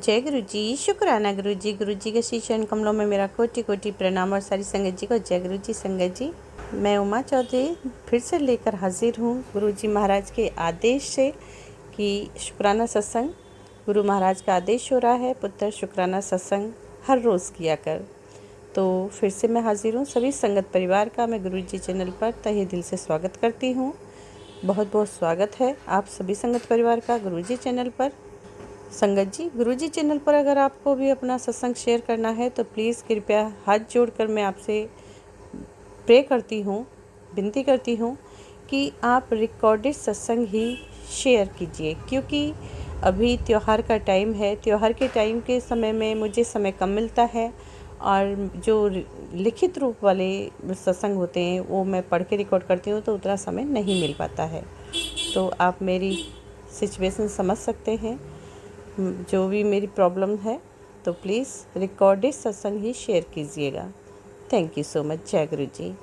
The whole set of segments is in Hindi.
जय गुरु जी, शुक्राना गुरु जी के श्री चरण कमलों में मेरा कोटि कोटि प्रणाम और सारी संगत जी को जय गुरु जी। संगत जी, मैं उमा चौधरी फिर से लेकर हाजिर हूँ गुरु जी महाराज के आदेश से कि शुक्राना सत्संग। गुरु महाराज का आदेश हो रहा है, पुत्र शुक्राना सत्संग हर रोज़ किया कर। तो फिर से मैं हाजिर हूँ। सभी संगत परिवार का मैं गुरु जी चैनल पर तहे दिल से स्वागत करती हूँ। बहुत बहुत स्वागत है आप सभी संगत परिवार का गुरु जी चैनल पर। संगत जी, गुरुजी चैनल पर अगर आपको भी अपना सत्संग शेयर करना है तो प्लीज़ कृपया हाथ जोड़कर मैं आपसे प्रे करती हूँ, विनती करती हूँ कि आप रिकॉर्डेड सत्संग ही शेयर कीजिए, क्योंकि अभी त्यौहार का टाइम है। त्यौहार के टाइम के समय में मुझे समय कम मिलता है और जो लिखित रूप वाले सत्संग होते हैं वो मैं पढ़ के रिकॉर्ड करती हूँ तो उतना समय नहीं मिल पाता है। तो आप मेरी सिचुएशन समझ सकते हैं, जो भी मेरी प्रॉब्लम है, तो प्लीज़ रिकॉर्डेड सत्संग ही शेयर कीजिएगा। Thank you so much. जय गुरु जी।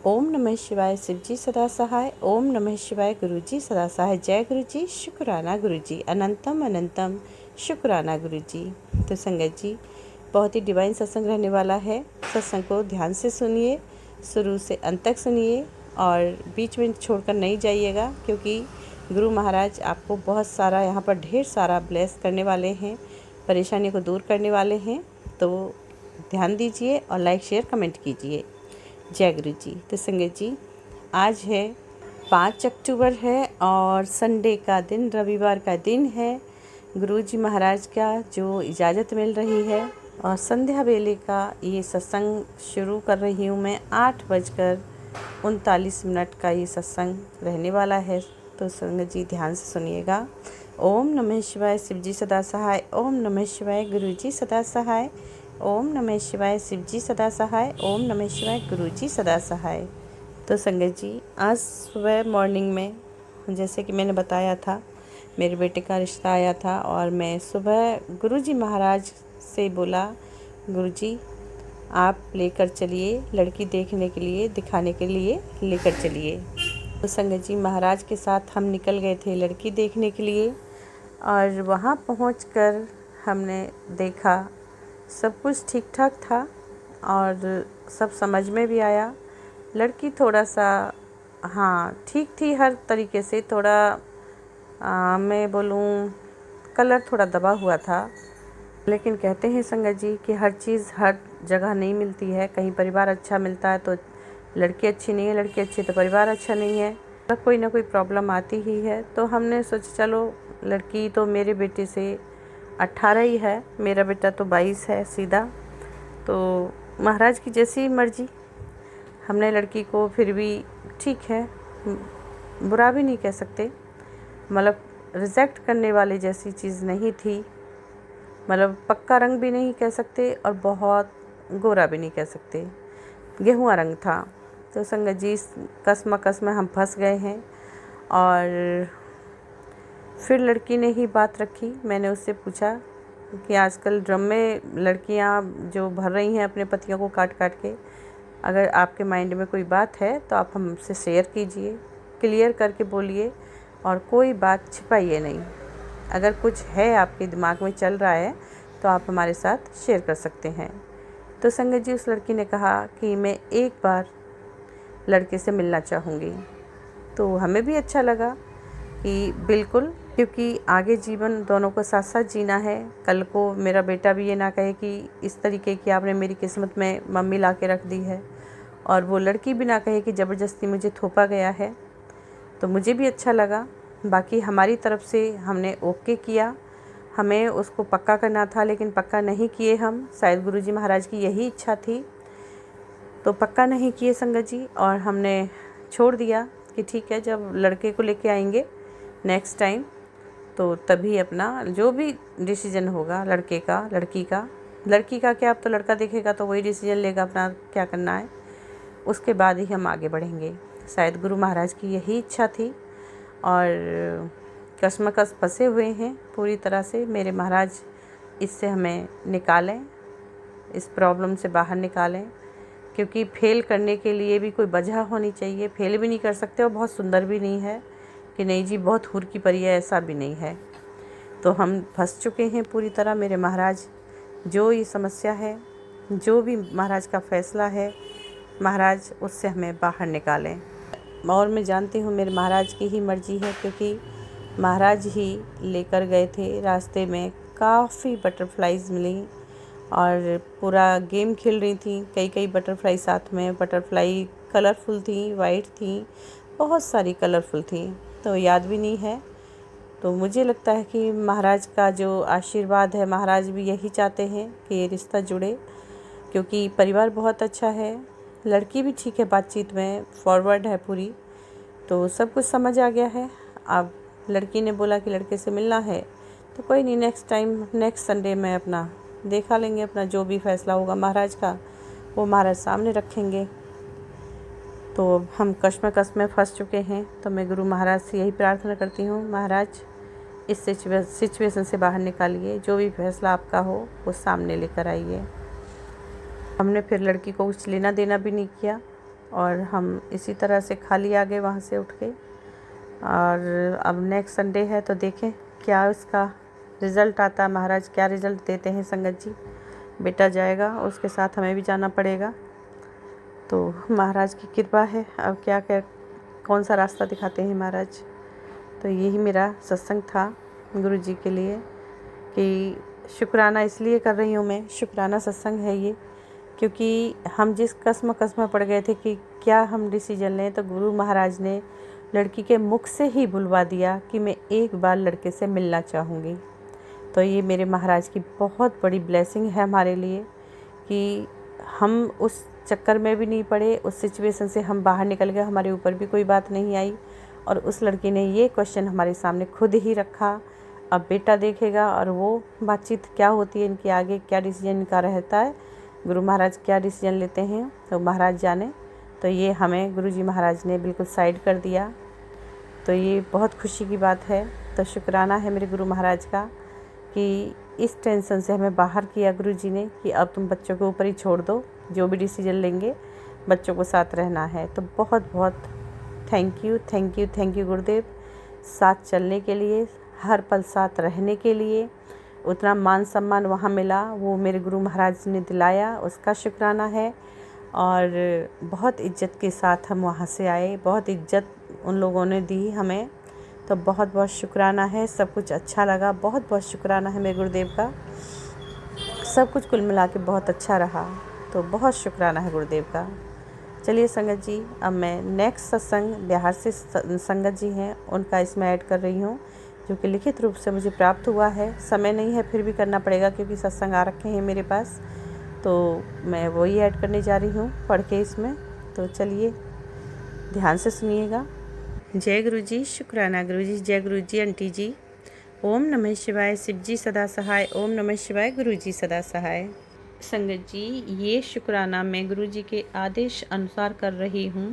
ओम नमः शिवाय, शिव जी सदा सहाय। ओम नमः शिवाय, गुरु जी सदा सहाय। जय गुरु जी, शुक्राना गुरु जी, अनंतम अनंतम शुक्राना गुरु जी। तो संगत जी, बहुत ही डिवाइन सत्संग रहने वाला है। सत्संग को ध्यान से सुनिए, शुरू से अंत तक सुनिए और बीच में छोड़कर नहीं जाइएगा, क्योंकि गुरु महाराज आपको बहुत सारा यहाँ पर ढेर सारा ब्लेस करने वाले हैं, परेशानी को दूर करने वाले हैं। तो ध्यान दीजिए और लाइक शेयर कमेंट कीजिए। जय गुरु जी। तो संगत जी, आज है 5 अक्टूबर है और संडे का दिन, रविवार का दिन है। गुरु जी महाराज का जो इजाज़त मिल रही है और संध्या वेले का ये सत्संग शुरू कर रही हूँ मैं। 8:39 का ये सत्संग रहने वाला है। तो संगत जी ध्यान से सुनिएगा। ओम नमः शिवाय, शिव जी सदा सहाय। ओम नमः शिवाय, गुरु जी सदा सहाय। ओम नमः शिवाय, शिव जी सदा सहाय। ओम नमः शिवाय, गुरु जी सदा सहाय। तो संगत जी, आज सुबह मॉर्निंग में जैसे कि मैंने बताया था, मेरे बेटे का रिश्ता आया था और मैं सुबह गुरु जी महाराज से बोला, गुरु जी आप लेकर चलिए, लड़की देखने के लिए, दिखाने के लिए लेकर चलिए। तो संगत जी, महाराज के साथ हम निकल गए थे लड़की देखने के लिए और वहाँ पहुंचकर हमने देखा सब कुछ ठीक ठाक था और सब समझ में भी आया। लड़की थोड़ा सा ठीक थी हर तरीके से। थोड़ा मैं बोलूँ कलर थोड़ा दबा हुआ था, लेकिन कहते हैं संगत जी कि हर चीज़ हर जगह नहीं मिलती है। कहीं परिवार अच्छा मिलता है तो लड़की अच्छी नहीं है, लड़की अच्छी तो परिवार अच्छा नहीं है, तो कोई ना कोई प्रॉब्लम आती ही है। तो हमने सोचा चलो, लड़की तो मेरे बेटे से 18 ही है, मेरा बेटा तो 22 है सीधा। तो महाराज की जैसी मर्जी। हमने लड़की को फिर भी ठीक है, बुरा भी नहीं कह सकते, मतलब रिजेक्ट करने वाली जैसी चीज़ नहीं थी। मतलब पक्का रंग भी नहीं कह सकते और बहुत गोरा भी नहीं कह सकते, गेहुआ रंग था। तो संगत जी, कसमकस में हम फंस गए हैं। और फिर लड़की ने ही बात रखी। मैंने उससे पूछा कि आजकल ड्रम में लड़कियां जो भर रही हैं अपने पतियों को काट काट के, अगर आपके माइंड में कोई बात है तो आप हमसे शेयर कीजिए, क्लियर करके बोलिए और कोई बात छिपाइए नहीं। अगर कुछ है आपके दिमाग में चल रहा है तो आप हमारे साथ शेयर कर सकते हैं। तो संगत जी, उस लड़की ने कहा कि मैं एक बार लड़के से मिलना चाहूँगी। तो हमें भी अच्छा लगा कि बिल्कुल, क्योंकि आगे जीवन दोनों को साथ साथ जीना है। कल को मेरा बेटा भी ये ना कहे कि इस तरीके की आपने मेरी किस्मत में मम्मी ला के रख दी है, और वो लड़की भी ना कहे कि ज़बरदस्ती मुझे थोपा गया है। तो मुझे भी अच्छा लगा। बाकी हमारी तरफ से हमने ओके किया। हमें उसको पक्का करना था लेकिन पक्का नहीं किए हम, शायद गुरुजी महाराज की यही इच्छा थी, तो पक्का नहीं किए संगत जी। और हमने छोड़ दिया कि ठीक है, जब लड़के को लेके आएंगे नेक्स्ट टाइम तो तभी अपना जो भी डिसीजन होगा, लड़के का लड़की का क्या, अब तो लड़का देखेगा तो वही डिसीजन लेगा अपना क्या करना है, उसके बाद ही हम आगे बढ़ेंगे। शायद गुरु महाराज की यही इच्छा थी और कसमकस फंसे हुए हैं पूरी तरह से। मेरे महाराज इससे हमें निकालें, इस प्रॉब्लम से बाहर निकालें, क्योंकि फेल करने के लिए भी कोई वजह होनी चाहिए। फेल भी नहीं कर सकते और बहुत सुंदर भी नहीं है कि नहीं जी बहुत हूर की परी है, ऐसा भी नहीं है। तो हम फंस चुके हैं पूरी तरह। मेरे महाराज, जो ये समस्या है, जो भी महाराज का फ़ैसला है, महाराज उससे हमें बाहर निकालें। और मैं जानती हूँ मेरे महाराज की ही मर्ज़ी है, क्योंकि महाराज ही लेकर गए थे। रास्ते में काफ़ी बटरफ्लाइज़ मिली और पूरा गेम खेल रही थी। कई कई बटरफ्लाई साथ में, बटरफ्लाई कलरफुल थी, वाइट थी, बहुत सारी कलरफुल थी, तो याद भी नहीं है। तो मुझे लगता है कि महाराज का जो आशीर्वाद है, महाराज भी यही चाहते हैं कि ये रिश्ता जुड़े, क्योंकि परिवार बहुत अच्छा है, लड़की भी ठीक है, बातचीत में फॉरवर्ड है पूरी, तो सब कुछ समझ आ गया है। अब लड़की ने बोला कि लड़के से मिलना है, तो कोई नहीं, नेक्स्ट टाइम, नेक्स्ट संडे में अपना देखा लेंगे, अपना जो भी फ़ैसला होगा महाराज का वो महाराज सामने रखेंगे। तो हम कश्मकश में फंस चुके हैं। तो मैं गुरु महाराज से यही प्रार्थना करती हूँ, महाराज इस सिचुएशन से बाहर निकालिए, जो भी फैसला आपका हो वो सामने लेकर आइए। हमने फिर लड़की को कुछ लेना देना भी नहीं किया और हम इसी तरह से खाली आ गए वहाँ से उठ के। और अब नेक्स्ट संडे है, तो देखें क्या उसका रिज़ल्ट आता, महाराज क्या रिज़ल्ट देते हैं। संगत जी, बेटा जाएगा, उसके साथ हमें भी जाना पड़ेगा, तो महाराज की कृपा है। अब क्या क्या कौन सा रास्ता दिखाते हैं महाराज। तो यही मेरा सत्संग था गुरु जी के लिए, कि शुक्राना इसलिए कर रही हूँ मैं, शुक्राना सत्संग है ये, क्योंकि हम जिस कस्म में पड़ गए थे कि क्या हम डिसीजन लें, तो गुरु महाराज ने लड़की के मुख से ही बुलवा दिया कि मैं एक बार लड़के से मिलना चाहूँगी। तो ये मेरे महाराज की बहुत बड़ी ब्लेसिंग है हमारे लिए, कि हम उस चक्कर में भी नहीं पड़े, उस सिचुएशन से हम बाहर निकल गए, हमारे ऊपर भी कोई बात नहीं आई। और उस लड़की ने ये क्वेश्चन हमारे सामने खुद ही रखा। अब बेटा देखेगा और वो बातचीत क्या होती है इनकी, आगे क्या डिसीजन इनका रहता है, गुरु महाराज क्या डिसीजन लेते हैं तो महाराज जाने। तो ये हमें गुरु जी महाराज ने बिल्कुल साइड कर दिया, तो ये बहुत खुशी की बात है। तो शुक्राना है मेरे गुरु महाराज का कि इस टेंशन से हमें बाहर किया गुरु जी ने, कि अब तुम बच्चों के ऊपर ही छोड़ दो, जो भी डिसीजन लेंगे बच्चों को साथ रहना है। तो बहुत बहुत thank you, thank you, thank you गुरुदेव, साथ चलने के लिए, हर पल साथ रहने के लिए। उतना मान सम्मान वहाँ मिला, वो मेरे गुरु महाराज ने दिलाया, उसका शुक्राना है। और बहुत इज्जत के साथ हम वहाँ से आए, बहुत इज्जत उन लोगों ने दी हमें, तो बहुत बहुत शुक्राना है। सब कुछ अच्छा लगा, बहुत बहुत शुक्राना है मेरे गुरुदेव का। सब कुछ कुल मिला के बहुत अच्छा रहा, तो बहुत शुक्राना है गुरुदेव का। चलिए संगत जी, अब मैं नेक्स्ट सत्संग बिहार से संगत जी हैं उनका इसमें ऐड कर रही हूँ, जो कि लिखित रूप से मुझे प्राप्त हुआ है। समय नहीं है, फिर भी करना पड़ेगा, क्योंकि सत्संग आ रखे हैं मेरे पास, तो मैं वही ऐड करने जा रही हूँ पढ़ के इसमें। तो चलिए ध्यान से सुनिएगा। जय गुरु जी, शुक्राना गुरु जी, जय गुरु जी आंटी जी। ओम नमः शिवाय, शिव जी सदा सहाय। ओम नमः शिवाय, गुरु जी सदा सहाय। संगत जी, ये शुक्राना मैं गुरु जी के आदेश अनुसार कर रही हूँ।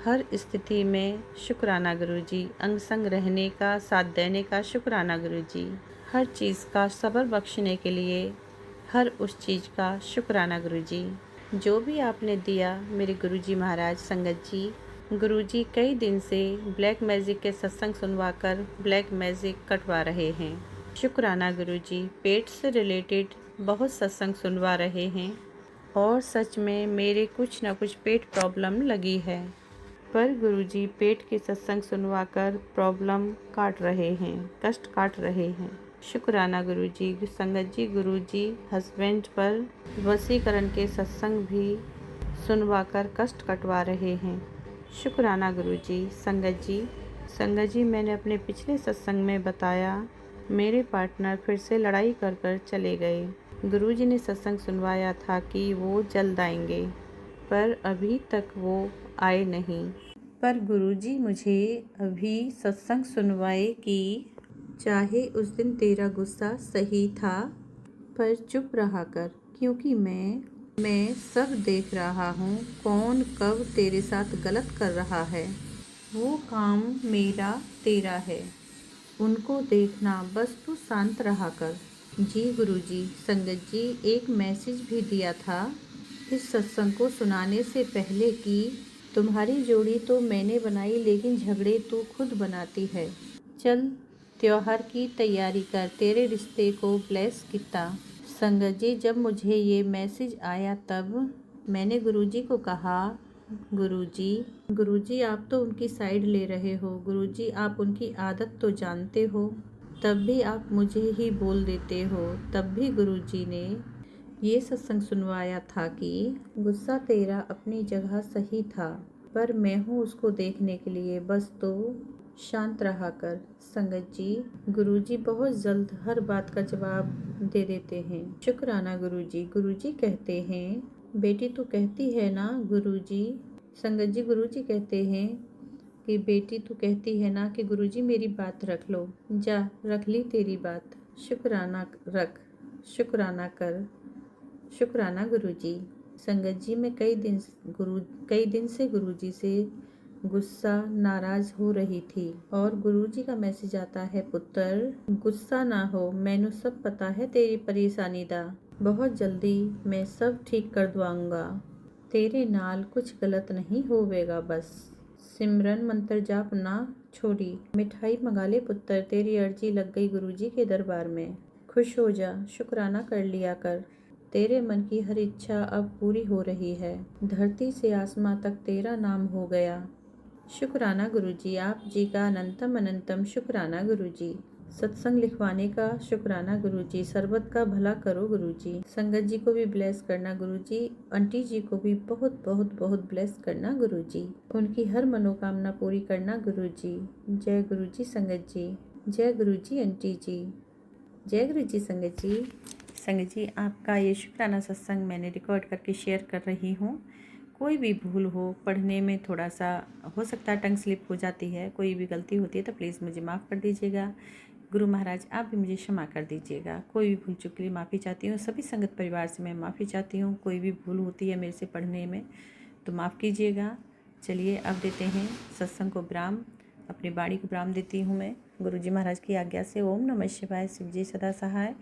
हर स्थिति में शुक्राना गुरु जी, अंग संग रहने का, साथ देने का शुक्राना गुरु जी, हर चीज़ का सब्र बख्शने के लिए, हर उस चीज़ का शुक्राना गुरु जी, जो भी आपने दिया मेरे गुरु जी महाराज। संगत जी, गुरु जी कई दिन से ब्लैक मैजिक के सत्संग सुनवाकर ब्लैक मैजिक कटवा रहे हैं। शुक्राना गुरु जी, पेट से रिलेटेड बहुत सत्संग सुनवा रहे हैं, और सच में मेरे कुछ न कुछ पेट प्रॉब्लम लगी है, पर गुरुजी पेट के सत्संग सुनवाकर प्रॉब्लम काट रहे हैं, कष्ट काट रहे हैं। शुक्राना गुरुजी। संगत जी, गुरुजी हस्बैंड पर वशीकरण के सत्संग भी सुनवाकर कष्ट कटवा रहे हैं। शुक्राना गुरुजी। संगत जी, मैंने अपने पिछले सत्संग में बताया, मेरे पार्टनर फिर से लड़ाई कर कर चले गए। गुरुजी ने सत्संग सुनवाया था कि वो जल्द आएंगे, पर अभी तक वो आए नहीं। पर गुरुजी मुझे अभी सत्संग सुनवाए कि चाहे उस दिन तेरा गुस्सा सही था, पर चुप रहा कर, क्योंकि मैं सब देख रहा हूँ, कौन कब तेरे साथ गलत कर रहा है। वो काम मेरा तेरा है, उनको देखना, बस तू शांत रहा कर। जी गुरुजी। संगत जी, एक मैसेज भी दिया था इस सत्संग को सुनाने से पहले कि तुम्हारी जोड़ी तो मैंने बनाई, लेकिन झगड़े तू खुद बनाती है। चल त्योहार की तैयारी कर, तेरे रिश्ते को ब्लेस किता। संगत जी, जब मुझे ये मैसेज आया तब मैंने गुरुजी को कहा, गुरुजी आप तो उनकी साइड ले रहे हो, गुरुजी आप उनकी आदत तो जानते हो, तब भी आप मुझे ही बोल देते हो। तब भी गुरुजी ने ये सत्संग सुनवाया था कि गुस्सा तेरा अपनी जगह सही था, पर मैं हूँ उसको देखने के लिए, बस तो शांत रहा कर। संगत जी, गुरुजी बहुत जल्द हर बात का जवाब दे देते हैं। शुक्राना गुरुजी। गुरुजी कहते हैं, बेटी तू कहती है ना गुरुजी। संगत जी, गुरुजी कहते हैं कि बेटी तू कहती है ना कि गुरुजी मेरी बात रख लो। जा, रख ली तेरी बात। शुक्राना रख, शुक्राना कर, शुक्राना गुरुजी। संगत जी, मैं कई दिन से गुरुजी से गुस्सा नाराज हो रही थी और गुरुजी का मैसेज आता है, पुत्र गुस्सा ना हो, मैनू सब पता है तेरी परेशानी दा, बहुत जल्दी मैं सब ठीक कर दूंगा, तेरे नाल कुछ गलत नहीं होवेगा, बस सिमरन मंत्र जाप ना छोड़ी। मिठाई मंगा ले पुत्र, तेरी अर्जी लग गई गुरुजी के दरबार में, खुश हो जा, शुक्राना कर लिया कर, तेरे मन की हर इच्छा अब पूरी हो रही है, धरती से आसमां तक तेरा नाम हो गया। शुक्राना गुरुजी, आप जी का अनंतम अनंतम शुक्राना गुरुजी। सत्संग लिखवाने का शुक्राना गुरुजी। सरबत का भला करो गुरुजी। संगत जी को भी ब्लेस करना गुरुजी। आंटी जी को भी बहुत बहुत बहुत ब्लेस करना गुरुजी। उनकी हर मनोकामना पूरी करना गुरुजी। जय गुरुजी संगत जी। जय गुरुजी आंटी जी। जय गुरुजी संगत जी। संगत जी, आपका ये शुक्राना सत्संग मैंने रिकॉर्ड करके शेयर कर रही हूँ। कोई भी भूल हो, पढ़ने में थोड़ा सा हो सकता है टंग स्लिप हो जाती है, कोई भी गलती होती है तो प्लीज़ मुझे माफ़ कर दीजिएगा। गुरु महाराज आप भी मुझे क्षमा कर दीजिएगा। कोई भी भूल चूक के लिए माफ़ी चाहती हूँ। सभी संगत परिवार से मैं माफ़ी चाहती हूँ। कोई भी भूल होती है मेरे से पढ़ने में तो माफ़ कीजिएगा। चलिए अब देते हैं सत्संग को विराम, अपनी बाणी को विराम देती हूँ मैं गुरुजी महाराज की आज्ञा से। ओम नमः शिवाय, शिवजी सदा सहाय।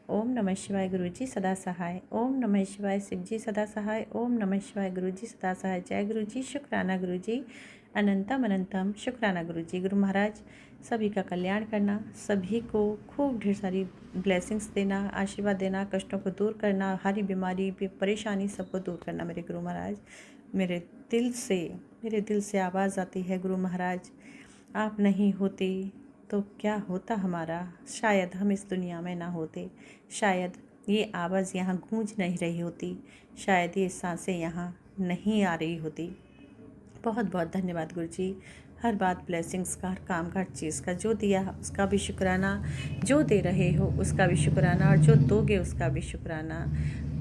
ओम नमः शिवाय, गुरुजी सदा सहाय। ओम नमः शिवाय, शिवजी सदा सहाय। ओम नमः शिवाय, गुरुजी सदा सहाय। जय गुरुजी। शुक्राना गुरुजी। अनंतम अनंतम शुक्राना गुरुजी। गुरु महाराज सभी का कल्याण करना, सभी को खूब ढेर सारी ब्लेसिंग्स देना, आशीर्वाद देना, कष्टों को दूर करना, हरी बीमारी परेशानी सबको दूर करना। मेरे गुरु महाराज, मेरे दिल से आवाज़ आती है, गुरु महाराज आप नहीं होते तो क्या होता हमारा, शायद हम इस दुनिया में ना होते, शायद ये आवाज़ यहाँ गूंज नहीं रही होती, शायद ये सांसें यहाँ नहीं आ रही होती। बहुत बहुत धन्यवाद गुरुजी। हर बात ब्लेसिंग्स का, हर काम का, हर चीज़ का, जो दिया उसका भी शुक्राना, जो दे रहे हो उसका भी शुक्राना, और जो दोगे उसका भी शुक्राना।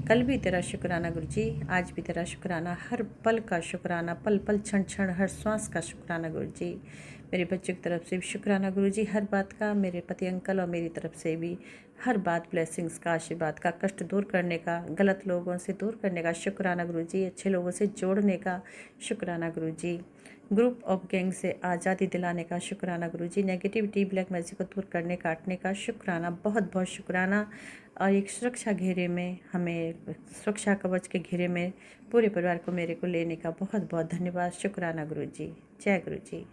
कल भी तेरा शुक्राना गुरुजी, आज भी तेरा शुक्राना, हर पल का शुक्राना, पल पल क्षण क्षण हर श्वास का शुक्राना गुरुजी। मेरे बच्चों की तरफ से भी शुक्राना गुरुजी, हर बात का, मेरे पति अंकल और मेरी तरफ से भी हर बात ब्लेसिंग्स का, आशीर्वाद का, कष्ट दूर करने का, गलत लोगों से दूर करने का शुक्राना गुरुजी, अच्छे लोगों से जोड़ने का शुक्राना गुरुजी, ग्रुप ऑफ गैंग से आज़ादी दिलाने का शुक्राना गुरुजी, नेगेटिविटी ब्लैक मैजिक को दूर करने काटने का शुक्राना, बहुत बहुत शुक्राना। और एक सुरक्षा घेरे में, हमें सुरक्षा कवच के घेरे में पूरे परिवार को मेरे को लेने का बहुत बहुत धन्यवाद, शुक्राना गुरुजी। जय गुरुजी।